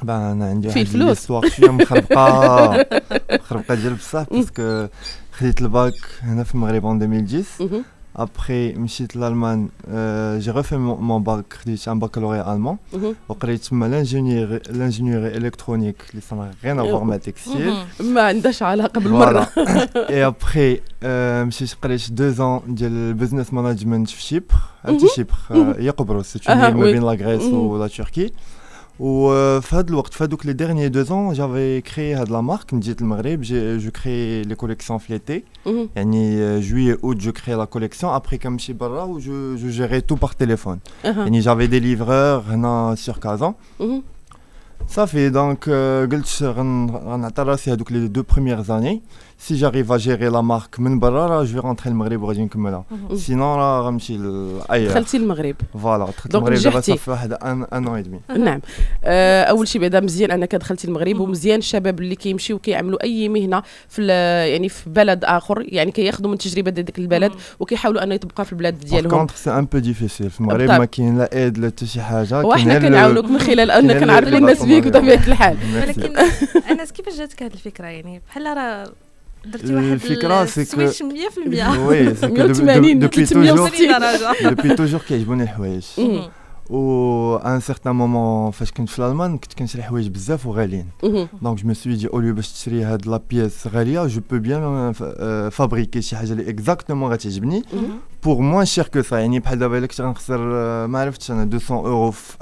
انا عندي واحد الاسواق شويه مخربقه ديال بصح باسكو خديت الباك هنا في المغرب en 2010. ابخي مشيت لالمان جي ريفي مون باك خديت ان باكالوريا المون وقريت تما لانجينيوري الكترونيك اللي صار غير افوار مع تكستيل ما عندهاش علاقه بالمره. اي ابخي مشيت قريت 2 ديال البزنس مانجمنت في شيبر. عرفتي شيبر هي قبرص ما بين لا غريس ولا تركيا. وفي هذا الوقت في هذوك لي ديرنيي 2 جافي كري هاد لا مارك. جيت المغرب جو كري لي كوليكسيون في ليتي يعني جويي اوت جو كري لا كوليكسيون. ابخي كنمشي برا و جو جيري تو بار تيليفون يعني جافي دي ليفرور هنا سور كازان صافي. دونك قلت غنعطي راسي هذوك لي 2 بروميير زاني سي جاريف ا جيري لا مارك من برا راه جو رونتري المغرب وغادي نكملها سينون راه غنمشي لاي. دخلتي المغرب فوالا دخلت المغرب دابا صافي واحد ان اي دمي. نعم اول شيء بعدا مزيان انك دخلتي المغرب ومزيان الشباب اللي كيمشيو كيعملوا اي مهنه في يعني في بلد اخر يعني كياخذوا من تجربه ديك البلد وكيحاولوا انه يطبقوا في البلاد ديالهم. كونتر سي ان بو ديفيسيل في المغرب ما كاين لا ايد لا حتى شي حاجه. وحنا كنعاونوك من خلال اننا كنعرفوا الناس بيك بطبيعه الحال. ولكن انس كيفاش جاتك هذه الفكره يعني بحال راه درتي واحد الفكره السويتش 100% وي سي 180 دوبي توجور كيعجبوني الحوايج و ان سيغتان مومون فاش كنت في الالمان كنت كنشري حوايج بزاف وغاليين دونك جو مي سوي دي اوليو باش تشري هاد لا بيس غاليه جو بو بيان فابريكي شي حاجه اللي اكزاكتومون غتعجبني بور موان شير كو سا. يعني بحال دابا الا كنت غنخسر ما عرفتش انا 200 اورو في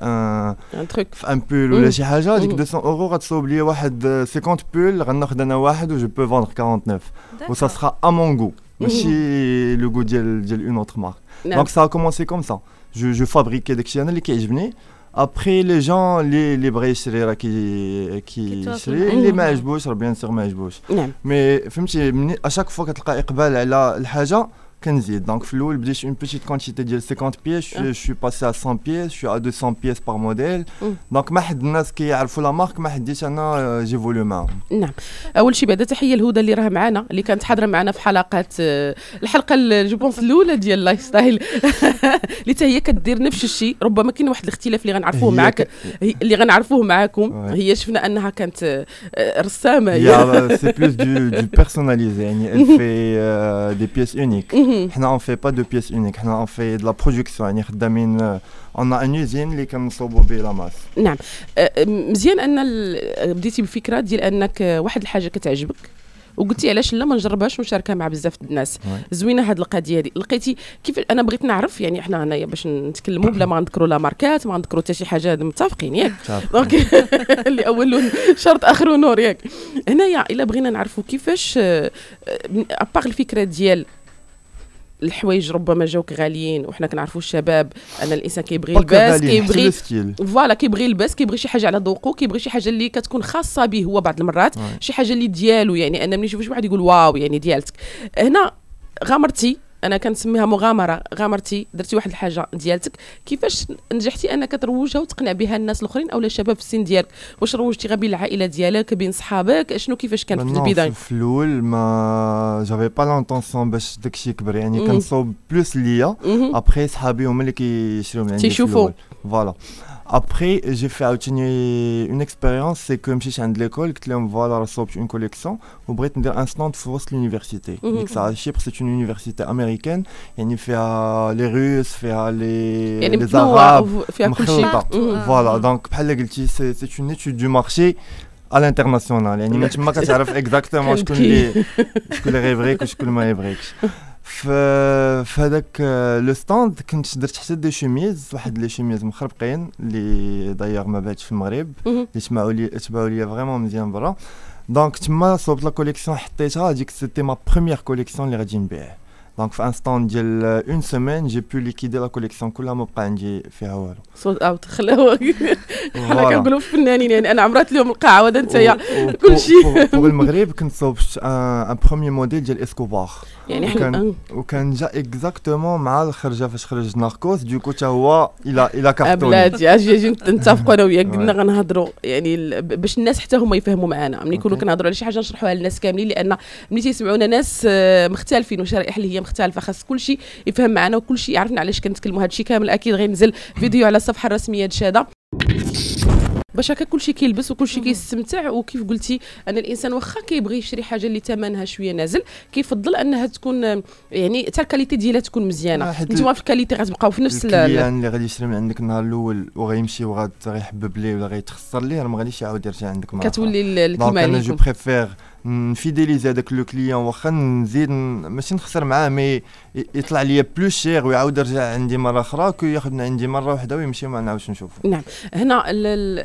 ان بول ولا شي حاجه ديك 200 اورو غتصوب لي واحد 50 بول غناخذ انا واحد و جو بو فوندر 49 و سا سرا ا مون غو ماشي لو غو ديال اون اوتر مارك. دونك سا ا كومونسي كوم سا je fabriquais داكشي انا اللي كيعجبني. ابري لي جون اللي بغا يشري راه كيشري اللي ما عجبوش راه بيان سور ما عجبوش. مي فهمتي مني اشاك فوا كتلقى اقبال على الحاجه كنزيد. دونك في الاول بديت اون بيتيت كونتيتي ديال 50 بيس جو سوي باسي ا 100 بيس جو ا 200 بيس بار موديل. دونك ما حد الناس كيعرفوا لا مارك ما حديت انا جيفوليو معاهم. نعم اول شيء بعدا تحيه لهدى اللي راه معنا اللي كانت حاضره معنا في حلقات الحلقه جو بونس الاولى ديال لايف ستايل اللي حتى هي كدير نفس الشيء. ربما كاين واحد الاختلاف اللي غنعرفوه معك اللي غنعرفوه معاكم. هي شفنا انها كانت رسامه يا سي بلوس دو بيرسوناليزي يعني elle fait des pièces uniques. حنا on fait pas de pièces uniques حنا on fait de la production يعني خدامين on a une usine اللي كنصوبوا به لا ماس. نعم مزيان ان بديتي بفكره ديال انك واحد الحاجه كتعجبك وقلتي علاش لا ما نجربهاش ونشاركها مع بزاف الناس. زوينه هاد القضيه هذه. لقيتي كيف انا بغيت نعرف يعني احنا هنايا باش نتكلموا بلا ما نذكروا لا ماركات ما نذكروا حتى شي حاجه متفقين ياك دونك اللي اول شرط اخر نور ياك. هنايا الا بغينا نعرفوا كيفاش ابار الفكره ديال الحوايج ربما جاوك غاليين وحنا كنعرفوا الشباب ان الانسان كيبغي يلبس كيبغي فوالا كيبغي يلبس كيبغي شي حاجه على ذوقه كيبغي شي حاجه اللي كتكون خاصه به هو بعض المرات شي حاجه اللي ديالو يعني انا ملي نشوف شي واحد يقول واو يعني ديالتك. هنا غامرتي انا كنسميها مغامره غامرتي درتي واحد الحاجه ديالتك. كيفاش نجحتي انك تروجها وتقنع بها الناس الاخرين او الشباب في السن ديالك؟ واش روجتي غير بين العائله ديالك بين صحابك شنو كيفاش كانت في البدايه؟ في الاول ما جافي با لونطونسيون باش داكشي يكبر يعني كنصوب بلوس ليا ابري صحابي هما اللي كيشريو من عندي تيشوفوا فوالا. Après, j'ai fait une expérience, c'est que je suis allé à l'école, que voilà, j'ai une collection, ou bref, un stand pour l'université. Donc ça, Chypre, c'est une université américaine, il y a les Russes, les Arabes, voilà. Donc, c'est une étude du marché à l'international. يعني ما كتعرف exactement شكون اللي غيبغيك وشكون ما يبغيكش. في هذاك لو ستاند كنت درت حتى دي شوميز واحد لي شوميز مخربقين اللي داير ما باتش في المغرب اللي تباعوا لي فريمون مزيان برا. دونك تما صوبت لا كوليكسيون حطيتها هذيك سيتي ما بروميير كوليكسيون اللي غادي نبيع. دونك في ان ستاند ديال اون سيمين جي بو ليكيدي لا كوليكسيون كلها ما بقى عندي فيها والو. سولد اوت خلاوها حنا كنقولوا فنانين يعني انا عمرت لهم القاعه وهذا نتايا كلشي. في المغرب كنت صوبت ان بروميير موديل ديال اسكوبار يعني حنا وكان جا اكزاكتومون مع الخرجه فاش خرج ناركوس دوكو حتى هو الى كارتون. بلاتي اجي نتفقوا انا وياك قلنا غنهضروا يعني باش الناس حتى هما يفهموا معنا ملي نكونوا كنهضروا على شي حاجه نشرحوها للناس كاملين لان ملي تيسمعونا ناس مختلفين وشرائح اللي هي مختلفه، خاص كلشي يفهم معنا وكلشي يعرفنا علاش كنتكلموا. هادشي كامل اكيد غينزل فيديو على الصفحه الرسميه د شاده باش هكا كلشي كيلبس وكلشي كيستمتع. وكيف قلتي ان الانسان واخا كيبغي يشري حاجه اللي ثمنها شويه نازل كيفضل انها تكون يعني حتى الكاليتي ديالها تكون مزيانه. نتوما في الكاليتي غتبقاو في نفس الكليان اللي غادي يشري من عندك النهار الاول وغيمشي وغيحبب ليه ولا غيتخسر ليه، راه ما غاديش يعاود يرجع عندك مره كتولي الكلمه انا جو بريفير نفيديليزي هذاك لو كليون، واخا نزيد ماشي نخسر معاه مي يطلع ليا بلوس شير ويعاود يرجع عندي مره اخرى كي ياخذ من عندي مره واحده ويمشي وما نعاودش نشوفه. نعم هنا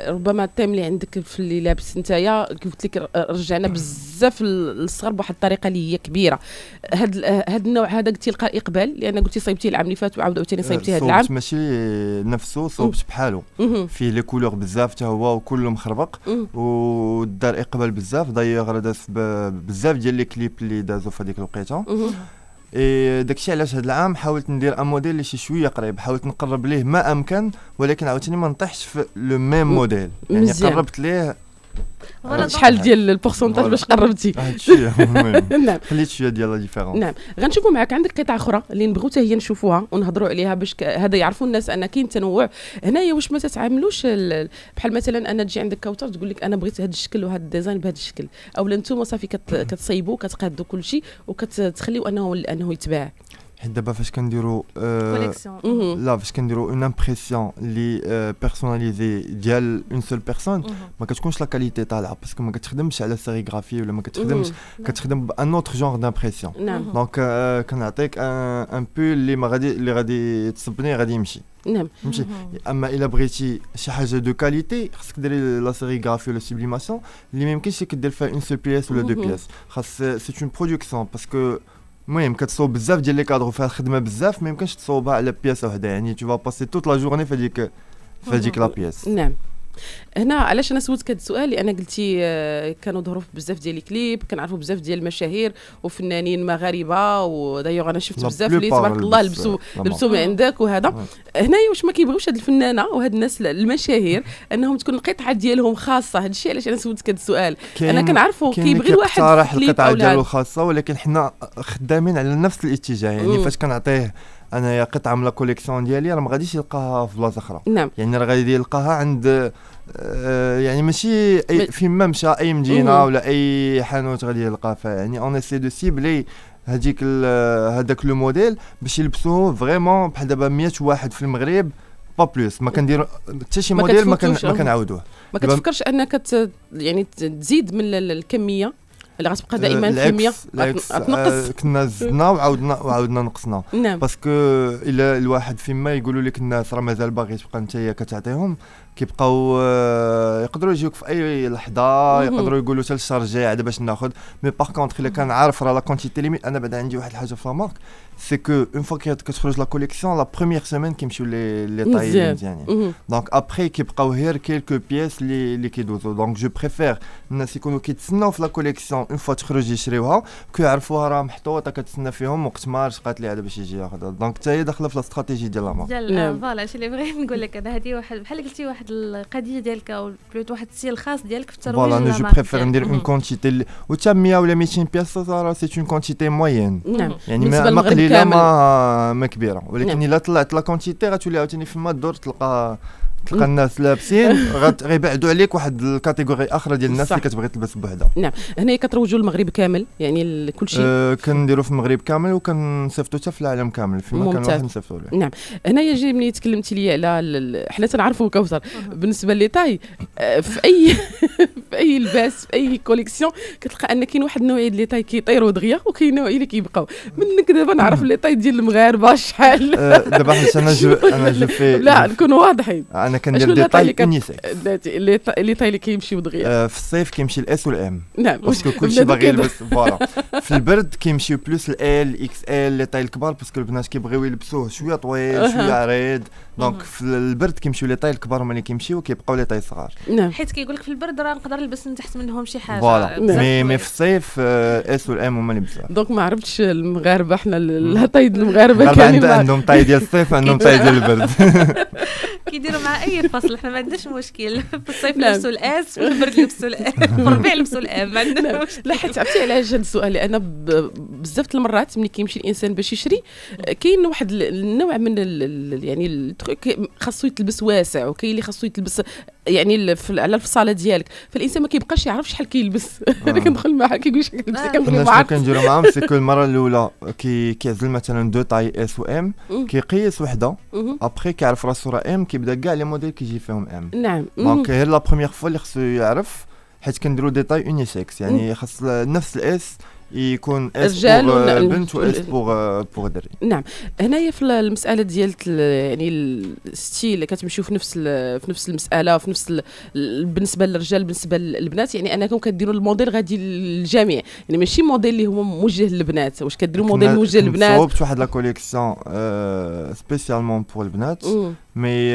ربما التيم اللي عندك في اللي لابس نتايا قلت لك رجعنا بزاف للصغر بواحد الطريقه اللي هي كبيره. هذا النوع هذا قلتي لقى اقبال لان قلتي صيبتي العام اللي فات وعاود عاوتاني صيبتي هذا العام. صوبت ماشي نفسه، صوبت بحاله فيه لي كولور بزاف حتى هو وكله مخربق ودار اقبال بزاف. دايوغ داز بزاف ديال لي كليب اللي دازو في هذيك الوقيته. داكشي علاش هذا العام حاولت ندير ان موديل اللي شي شويه قريب، حاولت نقرب ليه ما امكن ولكن عاوتاني ما نطيحش في لو ميم موديل، يعني قربت ليه. شحال ديال البورسونتاج باش قربتي؟ هادشي نعم خليت شويه ديال لا ديفيرونس. نعم غنشوفوا معك عندك قطعه اخرى اللي نبغيو حتى هي نشوفوها ونهضروا عليها باش هذا يعرفوا الناس ان كاين تنوع هنايا. واش ما تتعاملوش بحال مثلا انا تجي عندك كوثر تقول لك انا بغيت هذا الشكل وهذا الديزاين بهذا الشكل، او انتم صافي كتصيبوا كتقادوا كل شيء وكتخليوا انه يتباع؟ حيت دابا فاش كنديروا لا فاش كنديروا اون امبريسيون لي بيرسوناليزي ديال اون سول بيرسون ما كتكونش لا كاليتي طالعه باسكو ما كتخدمش على سيريغرافي ولا ما كتخدمش كتخدم بان اوتر جونغ دامبريسيون. دونك كنعطيك ان بو اللي غادي تصبني غادي يمشي. نعم فهمتي. اما الا بغيتي شي حاجه دو كاليتي خاصك ديري لا سيريغرافي ولا سوبليماسيون اللي ما يمكنش كدير فيها اون سول بياس ولا دو بياس. خاص سي اون برودكسيون باسكو المهم كتصوب بزاف ديال لي كادرو فيها الخدمه بزاف ما يمكنش تصوبها على بياسه وحده، يعني تو فا باسي توت لا جورني في هذيك لا بياس. نعم هنا علاش انا سولتك هذا السؤال لان قلتي كانوا ظهروا في بزاف ديال الكليب كنعرفوا بزاف ديال المشاهير وفنانين مغاربه ودايوغ انا شفت بزاف اللي تبارك الله لبسوا من عندك وهذا. هنايا واش ما كيبغيوش هاد الفنانه وهاد الناس المشاهير انهم تكون القطعه ديالهم خاصه؟ هذا الشيء علاش انا سولتك هذا السؤال. انا كنعرفوا كيبغي الواحد صراحه القطعه ديالو خاصه ولكن حنا خدامين على نفس الاتجاه. يعني فاش كنعطيه انا قطعه من لا كوليكسيون ديالي راه ما غاديش يلقاها في بلاصه اخرى. نعم. يعني راه غادي يلقاها عند يعني ماشي فين ما مشى اي مدينه ولا اي حانوت غادي يلقاها فيها. يعني اون اسي دو سيبلي هذاك لو موديل باش يلبسوه فريمون بحال دابا 100 واحد في المغرب با بلوس. ما كندير حتى شي موديل ما كنعاودوه. ما كتفكرش انك يعني تزيد من الكميه اللي غتبقى دائما الكميه غتنقص؟ كنا زدنا وعاودنا نقصنا. نعم. باسكو الا الواحد فيما يقولوا لك الناس راه مازال باغي تبقى نتايا كتعطيهم كيبقاو يقدروا يجيوك في اي لحظه يقدروا يقولوا حتى الشهر الجاي عاد باش ناخذ. مي باغ كونطخ الا كان عارف راه لا كونتيتي ليميت. انا بعدا عندي واحد الحاجه في مارك سي كو اون فوا كتخرج لا كوليكسيون لا بروميير سيمين كيمشيو لي طاي مزيانين. دونك ابري كيبقاو غير كيلكو بياس اللي كيدوزو. دونك جو بريفير الناس يكونوا كيتسناو في لا كوليكسيون اون فوا تخرج يشريوها كيعرفوها راه محطوطه كتسنى فيهم وقت ما رشقات لي عاد باش يجي ياخذها. دونك حتى هي داخله في لا استراتيجي ديال لا مارك. فوالا هادشي اللي بغيت نقول لك انا. هذه واحد بحال قلتي واحد القضيه ديالك او بلوت واحد السيل الخاص ديالك في الترويج. فوالا انا جو بريفير ندير اون كونتيتي وتا 100 ولا 200 بياس راه سي اون كونتيتي موين. يعني ما قليله ما كبيره ولكن الا طلعت لا كونتيتي غتولي عاوتاني فما الدور تلقى الناس لابسين غيبعدوا عليك واحد الكاتيجوري اخرى ديال الناس اللي كتبغي تلبس بوحدها. نعم هنا كتروجوا المغرب كامل يعني كل شيء كنديروا في المغرب كامل وكنصيفطوا حتى في العالم كامل فيما كان واحد نصيفطوا له. نعم هنايا جي ملي تكلمتي لي على حنا تنعرفوا كوثر بالنسبه لي طاي في اي لباس في اي كوليكسيون كتلقى ان كاين واحد النوعيه ديال لي طاي كيطيروا دغيا وكاين نوعيه اللي كيبقاو. منك دابا نعرف لي طاي ديال المغاربه شحال. دابا حيت انا جو في لا نكونوا واضحين. انا كندير دي طاي يونيسيك. لي طاي اللي كيمشيو دغيا في الصيف كيمشي الاس والام. نعم باسكو كلشي باغي يلبس. فوالا في البرد كيمشيو بلوس ال اكس ال لي طاي الكبار باسكو البنات كيبغيو يلبسوه شويه طويل شويه عريض. دونك في البرد كيمشيو لي طاي الكبار هما اللي كيمشيو وكيبقاو لي طاي صغار. نعم حيت كيقول لك في البرد راه نقدر نلبس من تحت منهم شي حاجه. فوالا مي في الصيف اس والام هما اللي يلبسوها. دونك ما عرفتش المغاربه حنا لا طاي المغاربه كاملين عندهم طاي ديال الصيف عندهم طاي ديال البرد. كيديروا مع اي فصل احنا ما عندناش مشكل. في الصيف لبسوا الاس، في البرد لبسوا الام، في الربيع لبسوا الام، ما عندنا مشكل. لا حيت عرفتي علاش هذا السؤال؟ لان بزاف المرات ملي كيمشي الانسان باش يشري كاين واحد النوع من يعني التروك خاصو يتلبس واسع، وكاين اللي خاصو يتلبس يعني على الفصاله ديالك، فالانسان ما كيبقاش يعرف شحال كيلبس. انا كندخل معاه كيقول شحال كنلبس كنبغي ما عرفت. كنديروا معاهم سي كل المره الاولى كيعزل مثلا دو طاي اس و ام، كيقيس وحده ابخي كيعرف راسو راه ام، كيبدا كاع لي موديل كيجي فيهم ام. نعم. دونك غير لا بروميير فوا اللي خصو يعرف، حيت كنديروا دي طاي اونيسكس، يعني خاص نفس الاس يكون اس بور البنت و اس بور الدري. نعم. هنايا في المساله ديال يعني الستيل اللي كتمشيو في نفس المساله، في نفس بالنسبه للرجال بالنسبه للبنات، يعني انكم كديروا الموديل غادي للجميع، يعني ماشي موديل اللي هو موجه للبنات. واش كديروا موديل موجه للبنات؟ صوبت واحد لا كوليكسيون سبيسيالمون بور البنات، مي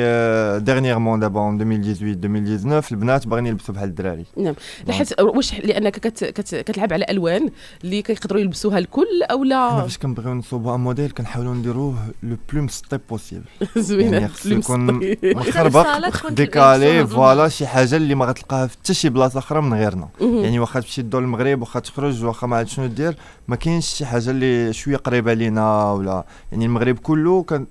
ديرنييرمون دابا 2018 البنات باغيين يلبسوا بحال الدراري. نعم. حيت واش لانك كتلعب على الوان اللي كيقدروا يلبسوها الكل او لا؟ فاش كنبغيو نصوبوا ان موديل كنحاولوا نديروه لو بلو مسطي بوسيبل. زوينه، يعني خصو يكون مخربق ديكالي، فوالا شي حاجه اللي ما غتلقاها في حتى شي بلاصه اخرى من غيرنا. يعني واخا تمشي لدول المغرب، واخا تخرج، واخا ما عرفت شنو دير، ما كاينش شي حاجه اللي شويه قريبه لينا، ولا يعني المغرب كله كان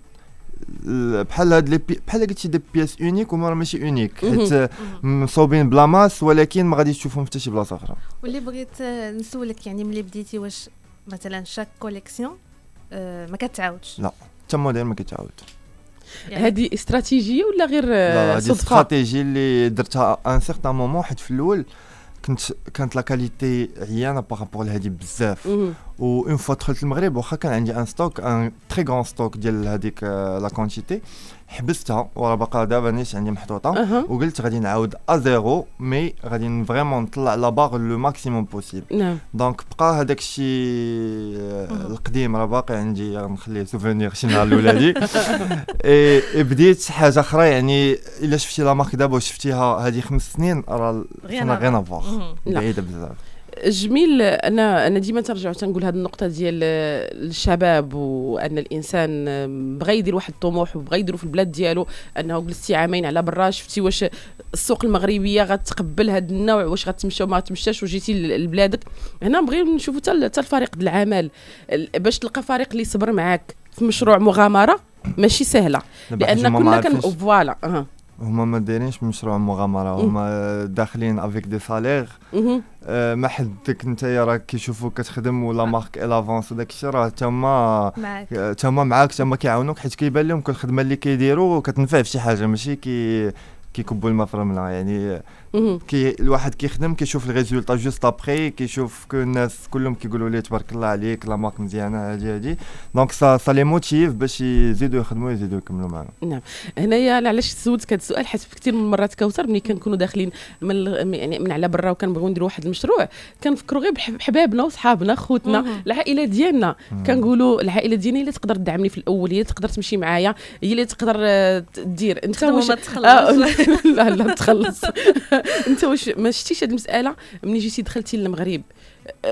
بحال هاد بحال قلتي دي بياس اونيك، وما ماشي اونيك حيت مصوبين بلا ماس، ولكن ما غاديش تشوفهم في حتى شي بلاصه اخرى. واللي بغيت نسولك يعني ملي بديتي، واش مثلا شاك كوليكسيون ما كتعاودش؟ لا، حتى موديل ما كيتعاود. يعني هذه استراتيجيه ولا غير لا، صدفه؟ استراتيجي اللي درتها ان سيغتان مومون، حيت في الاول كانت لا كاليتي عيانه بارابور لهادي بزاف، و اون فوا دخلت المغرب واخا كان عندي ان ستوك، ان تري غران ستوك ديال هذيك لا كونتيتي، حبستها وراه باقا دابا نيش عندي محطوطه، وقلت غادي نعاود ازيرو، مي غادي فريمون نطلع لا باغ لو ماكسيموم بوسيبل. نعم. دونك بقى هذاك الشيء القديم راه باقي عندي، نخليه سوفونير شي نهار لولادي. اي بديت حاجه اخرى، يعني الا شفتي لا مارك دابا وشفتيها هذه 5 سنين راه غير افوار بعيده بزاف. جميل. انا ديما ترجع تنقول هذه النقطه ديال الشباب، وان الانسان بغى يدير واحد الطموح وبغى يديرو في البلاد ديالو، انه جلستي عامين على برا شفتي واش السوق المغربيه غتقبل هذا النوع، واش غتمشى وما تمشاش، وجيتي لبلادك. هنا بغيو نشوفوا حتى الفريق د العمل، باش تلقى فريق اللي يصبر معاك في مشروع مغامره ماشي سهله، لان كنا فوالا هما ما دايرينش مشروع مغامره، هما داخلين افيك دي سالير، ما حدك نتايا راك كيشوفوك كتخدم ولا مارك الافونس وداك الشيء، راه تما معاك تما كيعاونوك، حيت كيبان لهم كل الخدمه اللي كيديروا كتنفع في شي حاجه، ماشي كيكبوا الماء في الرمله. يعني الواحد كيخدم كيشوف الريزولطا جوست ابري، كيشوف كو الناس كلهم كيقولوا ليه تبارك الله عليك، لا مارك مزيانه هادي دونك سا لي موتيف باش يزيدوا يخدموا يزيدوا يكملوا معنا. نعم. هنايا انا علاش سولتك هذا السؤال، حيت كثير من المرات كوثر ملي كنكونوا داخلين يعني من على برا وكنبغيو نديروا واحد المشروع، كنفكروا غير بحبابنا وصحابنا خوتنا العائله ديالنا، كنقولوا العائله ديالي هي اللي تقدر تدعمني في الاول، هي اللي تقدر تمشي معايا، هي اللي تقدر تدير. انت واش لا تخلص انت واش ما شفتيش هذه المساله ملي جيتي دخلتي للمغرب؟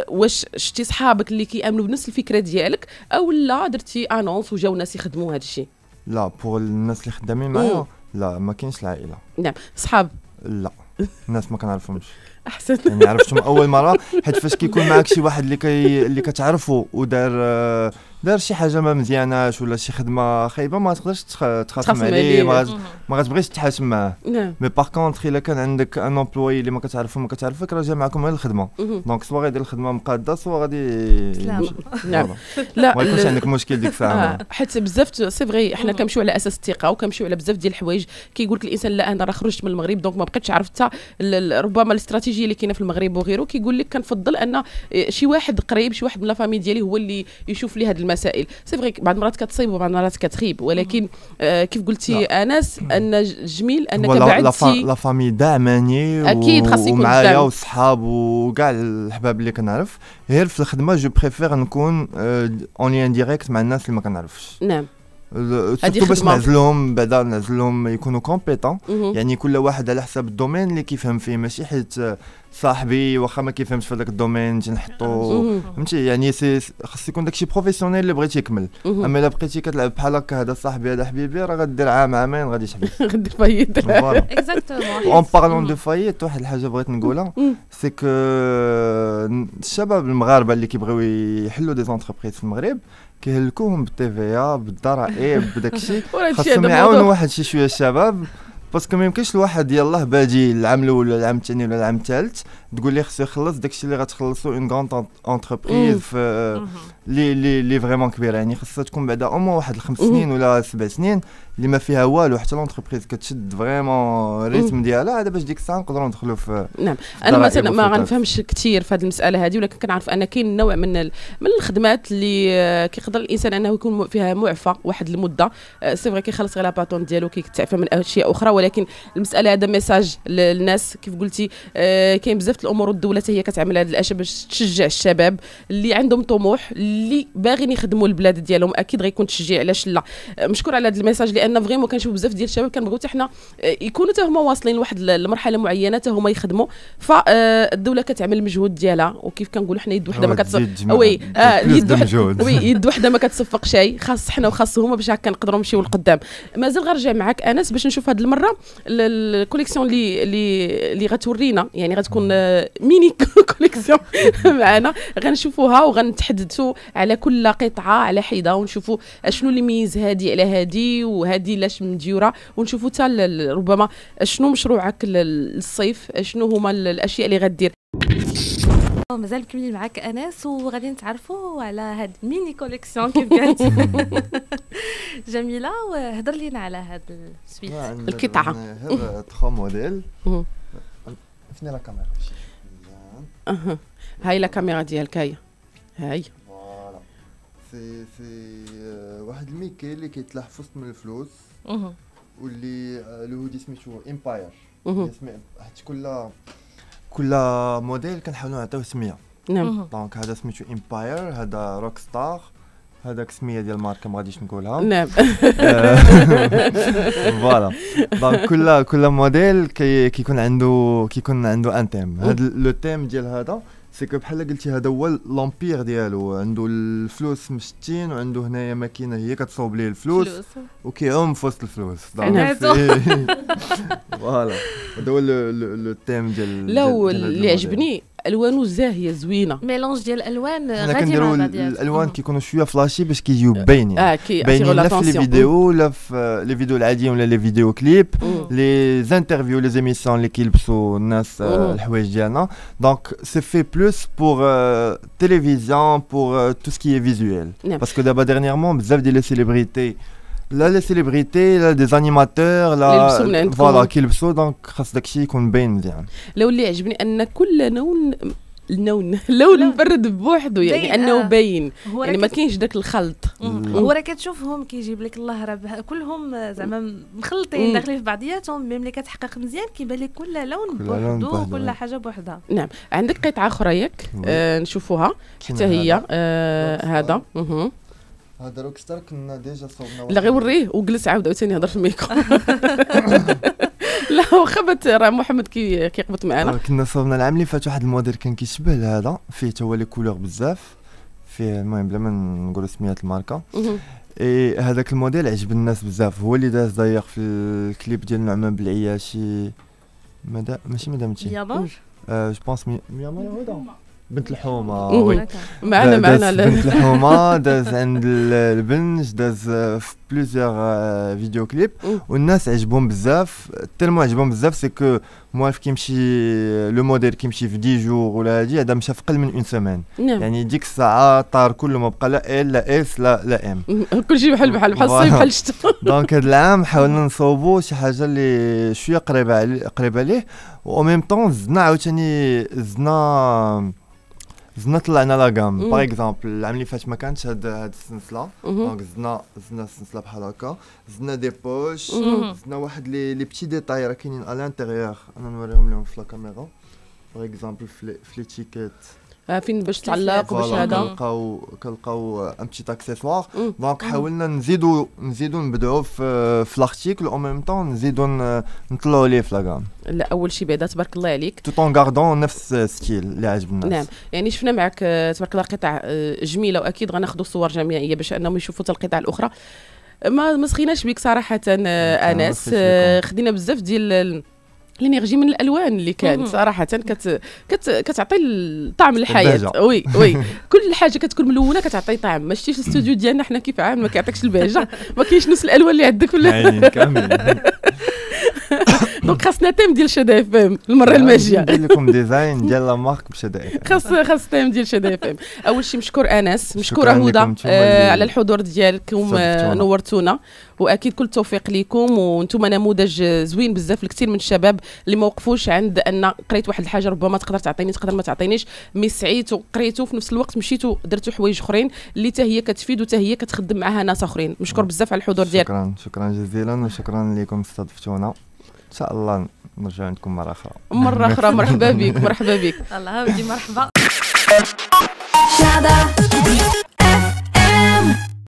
واش شفتي صحابك اللي كيامنوا بنفس الفكره ديالك، او لا درتي انونس وجاو ناس يخدموا هذا الشيء؟ لا، بور الناس اللي خدامين معايا لا، ما كاينش العائله. نعم. صحاب؟ لا، الناس ما كنعرفهمش. احسن. يعني عرفتهم اول مره، حيت فاش كيكون معاك شي واحد اللي كتعرفه ودار شي حاجه ما مزياناش ولا شي خدمه خايبه، ما تقدرش تخاصم عليه، ما غتبغيش تحاسب معاه. مي باغ كونطخ الا كان عندك ان امبلوي اللي ما كتعرفه ما كتعرفك، راه جا معكم غير الخدمه، دونك سوا غيدير الخدمه مقاده سوا غادي يمشي. نعم. لا ما يكونش عندك مشكل ديك الساعه. حيت بزاف سي فغي حنا كنمشيو على اساس الثقه، وكنمشيو على بزاف ديال الحوايج كيقول لك الانسان لا انا راه خرجت من المغرب دونك ما بقيتش عرفت حتى ربما الاستراتيجيه اللي كاينه في المغرب وغيره، كيقول لك كنفضل ان شي واحد قريب، شي واحد من لا فامي ديالي هو اللي يشوف لي هذه المسائل. سي فغي بعض المرات كتصيب وبعض المرات كتخيب، ولكن كيف قلتي انس ان جميل انك بعدتي لا فامي دعماني اكيد خاص يكون معايا وصحاب وكاع الحباب اللي كنعرف، غير في الخدمه جو بريفير نكون اون لين ديريكت مع الناس اللي ما كنعرفش. نعم. سورتو باش نعزلهم بعدا نعزلهم يكونوا كومبيتون يعني كل واحد على حسب الدومين اللي كيفهم فيه ماشي حيت صاحبي واخا ما كيفهمش في هذاك الدومين نجي نحطو فهمتي يعني خاص يكون داكشي بروفيسيونيل اللي بغيتي يكمل اما الا بقيتي كتلعب بحال هكا هذا صاحبي هذا حبيبي راه غدير عام عامين غادي تحبس غدير فايت اكزاكتومون اون بارلون دو فايت واحد الحاجه بغيت نقولها سي كو الشباب المغاربه اللي كيبغيو يحلوا دي زونتربريز في المغرب كيهلكوهم بالتي في ا بالضرائب بداكشي خاصهم يعاونوا واحد شي شويه الشباب باسكو ما يمكنش الواحد يلاه بادي العام الاول ولا العام الثاني ولا العام الثالث تقول لي خصو يخلص داكشي اللي غتخلصوا اون غراند انتربريز لي فريمون كبيره يعني خاصها تكون بعدا اومو واحد 5 سنين ولا 7 سنين اللي ما فيها والو حتى لونتربريز كتشد فريمون الريتم ديالها عاد باش ديك الساعه نقدروا ندخلوا في نعم انا مثلا ما غنفهمش كثير في هذه المساله هذه ولكن كنعرف ان كاين نوع من الخدمات اللي كيقدر الانسان انه يكون فيها معفى واحد المده سي فري كيخلص غير لاباطون ديالو كيتعفى من اشياء اخرى ولكن المساله هذا ميساج للناس كيف قلتي كاين بزاف الامور والدوله هي كتعمل هذه الاشياء باش تشجع الشباب اللي عندهم طموح اللي باغيين يخدموا البلاد ديالهم اكيد غيكون تشجيع علاش لا مشكور على هذا الميساج لان فريمون كنشوف بزاف ديال الشباب كنبغيو حتى حنا يكونوا حتى هما واصلين لواحد المرحله معينه حتى هما يخدموا فالدوله كتعمل المجهود ديالها وكيف كنقولوا حنا يد وحده ما كتصفق وي يد وحده ما كتصفق شيء خاص حنا وخاص هما باش هكا نقدروا نمشيو لقدام مازال غنرجع معاك انس باش نشوف هذه المره الكوليكسيون اللي غتورينا يعني غتكون ميني كوليكسيون معنا غنشوفوها وغنتحدثوا على كل قطعه على حده ونشوفوا شنو اللي يميز هذه على هذه وهذه لاش مديوره ونشوفوا حتى ربما شنو مشروعك الصيف شنو هما الاشياء اللي غدير مازال مكملين معاك انس وغادي نتعرفوا على هاد ميني كوليكسيون كيف قالت جميله وهضر لينا على هاد السويت القطعه هذا 3 موديل فين لا كاميرا هاي لا كاميرا ديالك هاي فوالا سي واحد الميكي اللي كيتلاح في وسط من الفلوس واللي الهودي سميتو امباير حيت كل موديل كنحاولوا نعطيوه سميه نعم دونك هذا سميتو امباير هذا روك ستار هذاك سميه ديال الماركه ما غاديش نقولها نعم فوالا دونك كل موديل كيكون عنده ان تيم هذا لو تيم ديال هذا سي كو بحال قلتي هذا هو لامبير ديالو عنده الفلوس مشتين وعنده هنايا ماكينه هي كتصوب ليه الفلوس وكيعوم في وسط الفلوس فوالا هذا هو لو تيم ديال لو اللي عجبني الوانو زاهيه زوينه ميلونج ديال الالوان غادي كنديروا الالوان كيكونوا شويه فلاشي باش كيجيو باينين باينين لا في لي فيديو لا في لي فيديو العاديين ولا لي فيديو كليب لي زانترفيو لي زيميسيون اللي كيلبسوا الناس الحوايج ديالنا دونك سي في بلوس بور تيليفزيون بور تو سكي فيزويل باسكو دابا ديرنييرمون بزاف ديال لي سيليبريتي لا لي سيليبريتي لا دي زانيماتور لا فوالا كيلبسوا دونك خاص داكشي يكون باين مزيان لو اللي عجبني ان كل لون مبرد بوحده يعني انه باين يعني ما كاينش داك الخلط هو راه كتشوفهم كيجيب لك الله راه كلهم زعما مخلطين داخلين في بعضياتهم ملي كتحقق مزيان كيبان لك كل لون بوحدو وكل حاجه بوحدها نعم عندك قطعه اخرى ياك نشوفوها حتى هي هذا هذا روك ستار كنا ديجا صوبنا لا غير وريه وجلس عاوتاني هضر في الميكرو لا وخبت راه محمد كيقبط معنا كنا صوبنا العام اللي فات واحد الموديل كان كيشبه لهذا فيه حتى هو لي كولور بزاف فيه المهم بلا ما نقولوا سميات الماركه اي هذاك الموديل عجب الناس بزاف هو اللي داز داير في الكليب ديال نعمان بالعياشي ماشي مدامتي ميامار جو بونس ميامار هذا بنت الحومه وي معنا بنت الحومه داز عند البنج داز في بليزيور فيديو كليب والناس عجبهم بزاف تالمو عجبهم بزاف سي كو موالف كيمشي لو موديل كيمشي في 10 جور ولا هادي هذا مشى في اقل من اون سيمين يعني ديك الساعه طار كله ما بقى لا ال لا اس لا ام كلشي بحال الصيف بحال الشتا دونك هذا العام حاولنا نصوبوا شي حاجه اللي شويه قريبه ليه و ميم طون زدنا عاوتاني زدنا طلعنا لا غام باغ اكزومبل العام اللي فات ما كانتش هاد السلسله دونك زدنا السلسله بحال هكا زدنا دي بوش زدنا واحد لي بيتي ديتاي راه كاينين على الانتيريور انا نوريهم لهم في لا كاميرا باغ اكزومبل في لي تيكيت فين باش تعلق وباش هذا كنلقاو ان بتيت اكسيسوار. دونك حاولنا نزيدو نبدعوا في لارتيكل او ميم طون نزيدو نطلعوا ليه في لاغام. لا اول شيء بعدا تبارك الله عليك تو طون غاردون نفس ستيل اللي عجب الناس. نعم يعني شفنا معك تبارك الله قطع جميله واكيد غناخذوا صور جماعيه باش انهم يشوفوا حتى القطع الاخرى. ما سخيناش بك صراحه انس، خدينا بزاف ديال الانرجي من الالوان اللي كانت صراحه كتعطي طعم الحياه. وي كل حاجه كتكون ملونه كتعطي طعم. ما شتيش الاستوديو ديالنا حنا كيف عام ما كيعطيكش البهجه، ما كاينش نفس الالوان اللي عندك ولا كامل. دونك خاصنا تيم ديال شدا اف ام المره الماجيه ندير لكم ديزاين ديال لا مارك بشدا اف ام. خاص تيم ديال شدا اف ام. اول شيء مشكور انس، مشكوره هدى على الحضور ديالكم، نورتونا واكيد كل التوفيق لكم. وانتم نموذج زوين بزاف لكثير من الشباب اللي ما وقفوش عند ان قريت واحد الحاجه ربما تقدر تعطيني تقدر ما تعطينيش، مي سعيتوا قريتوا في نفس الوقت مشيتوا درتوا حوايج اخرين اللي حتى هي كتفيد وحتى هي كتخدم معها ناس اخرين. مشكور بزاف على الحضور ديالك. شكرا جزيلا وشكرا لكم استضفتونا. ان شاء الله نرجع عندكم مره اخرى. مرحبا بك. الله ودي مرحبا.